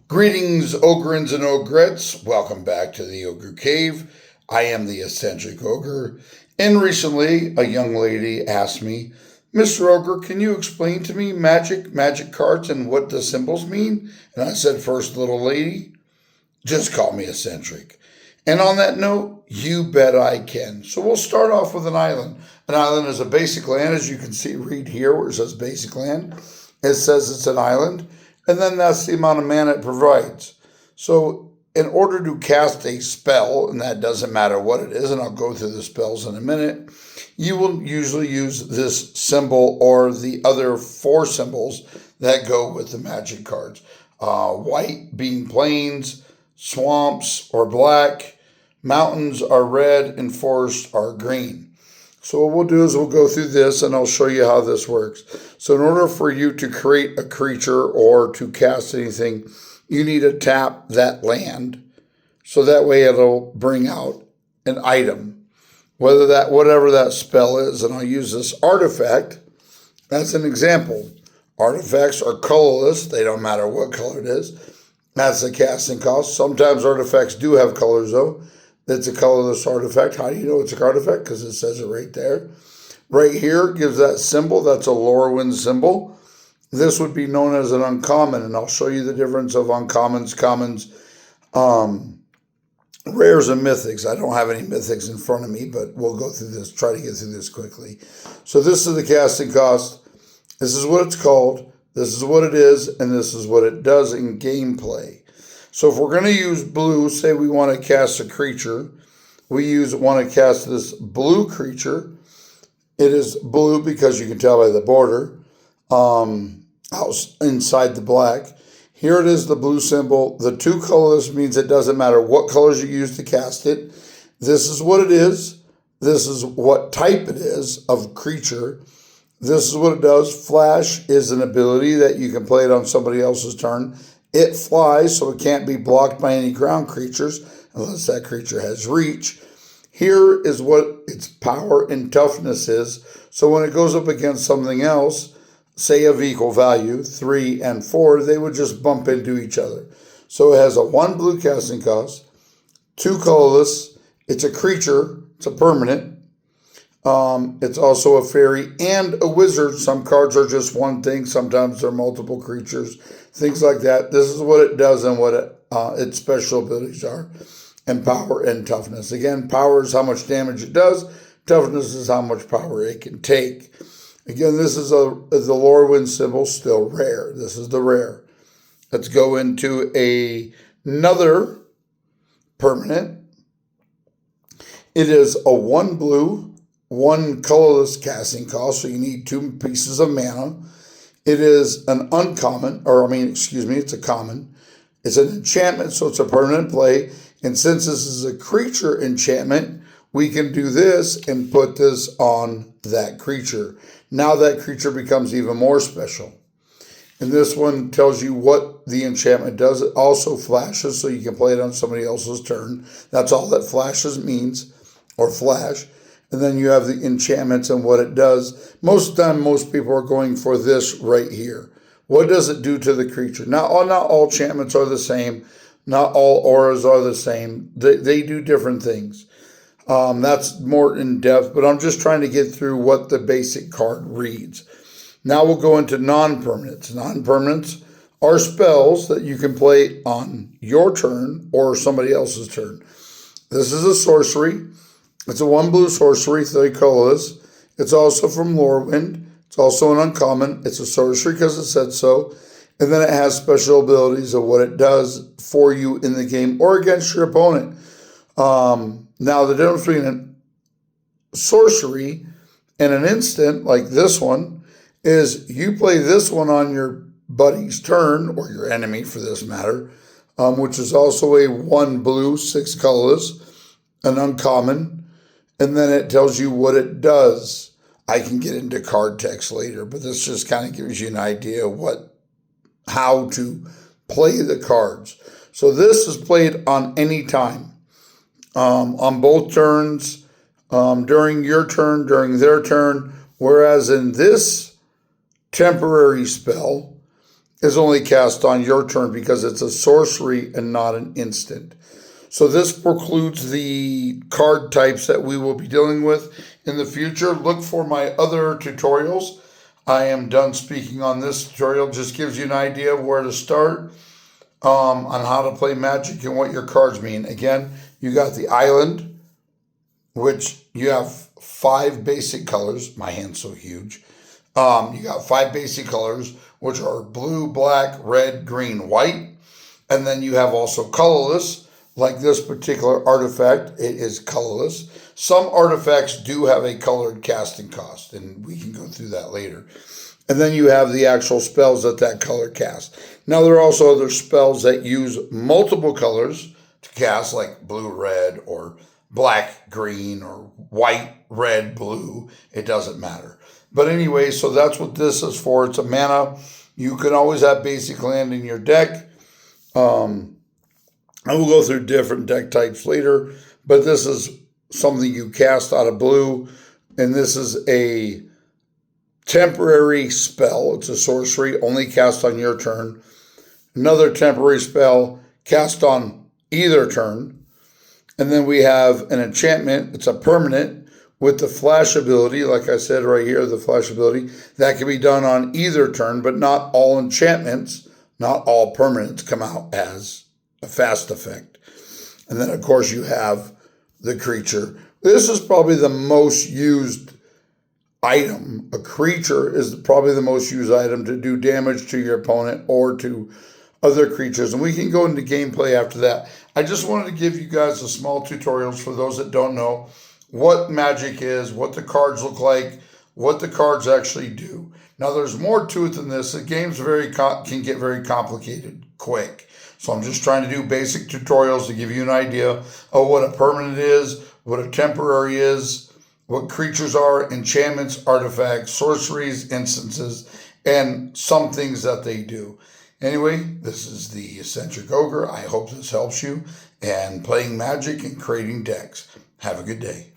Greetings, ogrins and ogrettes. Welcome back to the Ogre Cave. I am the Eccentric Ogre. And recently, a young lady asked me, Mr. Ogre, can you explain to me magic cards, and what the symbols mean? And I said, first, little lady, just call me Eccentric. And on that note, you bet I can. So we'll start off with an island. An island is a basic land, as you can see, read here where it says basic land. It says it's an island. And then that's the amount of mana it provides. So in order to cast a spell, and that doesn't matter what it is, and I'll go through the spells in a minute, you will usually use this symbol or the other four symbols that go with the magic cards. White being plains, swamps or black, mountains are red, and forests are green. So what we'll do is we'll go through this and I'll show you how this works. So in order for you to create a creature or to cast anything, you need to tap that land. So that way it'll bring out an item, whatever that spell is. And I'll use this artifact as an example. Artifacts are colorless. They don't matter what color it is. That's the casting cost. Sometimes artifacts do have colors though. It's a colorless artifact. How do you know it's an artifact? Because it says it right there. Right here gives that symbol. That's a Lorwyn symbol. This would be known as an uncommon, and I'll show you the difference of uncommons, commons, rares, and mythics. I don't have any mythics in front of me, but we'll go through this, try to get through this quickly. So this is the casting cost. This is what it's called. This is what it is, and this is what it does in gameplay. So if we're going to use blue, say we want to cast a creature, we want to cast this blue creature. It is blue because you can tell by the border inside the black. Here it is, the blue symbol. The two colors means it doesn't matter what colors you use to cast it. This is what it is. This is what type it is of creature. This is what it does. Flash is an ability that you can play it on somebody else's turn. It flies, so it can't be blocked by any ground creatures unless that creature has reach. Here is what its power and toughness is. So when it goes up against something else, say of equal value, 3 and 4, they would just bump into each other. So it has a 1 blue casting cost, 2 colorless. It's a creature. It's a permanent. It's also a fairy and a wizard. Some cards are just one thing. Sometimes they're multiple creatures, things like that. This is what it does and what its special abilities are, and power and toughness. Again, power is how much damage it does. Toughness is how much power it can take. Again, this is the Lorwyn symbol, still rare. This is the rare. Let's go into another permanent. It is a 1 blue, 1 colorless casting cost, so you need 2 pieces of mana. It is an uncommon, it's a common. It's an enchantment, so it's a permanent play. And since this is a creature enchantment, we can do this and put this on that creature. Now that creature becomes even more special. And this one tells you what the enchantment does. It also flashes, so you can play it on somebody else's turn. That's all that flashes means, or flash. And then you have the enchantments and what it does. Most of the time, most people are going for this right here. What does it do to the creature? Not all enchantments are the same. Not all auras are the same. They do different things. That's more in depth, but I'm just trying to get through what the basic card reads. Now we'll go into non-permanents. Non-permanents are spells that you can play on your turn or somebody else's turn. This is a sorcery. It's a 1 blue sorcery, 3 colorless. It's also from Lorwyn. It's also an uncommon. It's a sorcery because it said so. And then it has special abilities of what it does for you in the game or against your opponent. Now, the difference between a sorcery and an instant, like this one, is you play this one on your buddy's turn, or your enemy for this matter, which is also a 1 blue, 6 colorless, an uncommon. And then it tells you what it does. I can get into card text later, but this just kind of gives you an idea of how to play the cards. So this is played on any time, on both turns, during your turn, during their turn. Whereas in this temporary spell, is only cast on your turn because it's a sorcery and not an instant. So this precludes the card types that we will be dealing with in the future. Look for my other tutorials. I am done speaking on this tutorial. Just gives you an idea of where to start on how to play Magic and what your cards mean. Again, you got the island, which you have 5 basic colors. My hand's so huge. You got 5 basic colors, which are blue, black, red, green, white. And then you have also colorless. Like this particular artifact, it is colorless. Some artifacts do have a colored casting cost, and we can go through that later. And then you have the actual spells that color cast. Now, there are also other spells that use multiple colors to cast, like blue, red, or black, green, or white, red, blue. It doesn't matter. But anyway, so that's what this is for. It's a mana. You can always have basic land in your deck. I will go through different deck types later, but this is something you cast out of blue, and this is a temporary spell. It's a sorcery, only cast on your turn. Another temporary spell, cast on either turn. And then we have an enchantment. It's a permanent with the flash ability, like I said right here, the flash ability. That can be done on either turn, but not all enchantments, not all permanents come out as a fast effect. And then, of course, you have the creature. This is probably the most used item. A creature is probably the most used item to do damage to your opponent or to other creatures. And we can go into gameplay after that. I just wanted to give you guys a small tutorials for those that don't know what Magic is, what the cards look like, what the cards actually do. Now, there's more to it than this. The game's can get very complicated quick. So I'm just trying to do basic tutorials to give you an idea of what a permanent is, what a temporary is, what creatures are, enchantments, artifacts, sorceries, instances, and some things that they do. Anyway, this is the Eccentric Ogre. I hope this helps you in playing Magic and creating decks. Have a good day.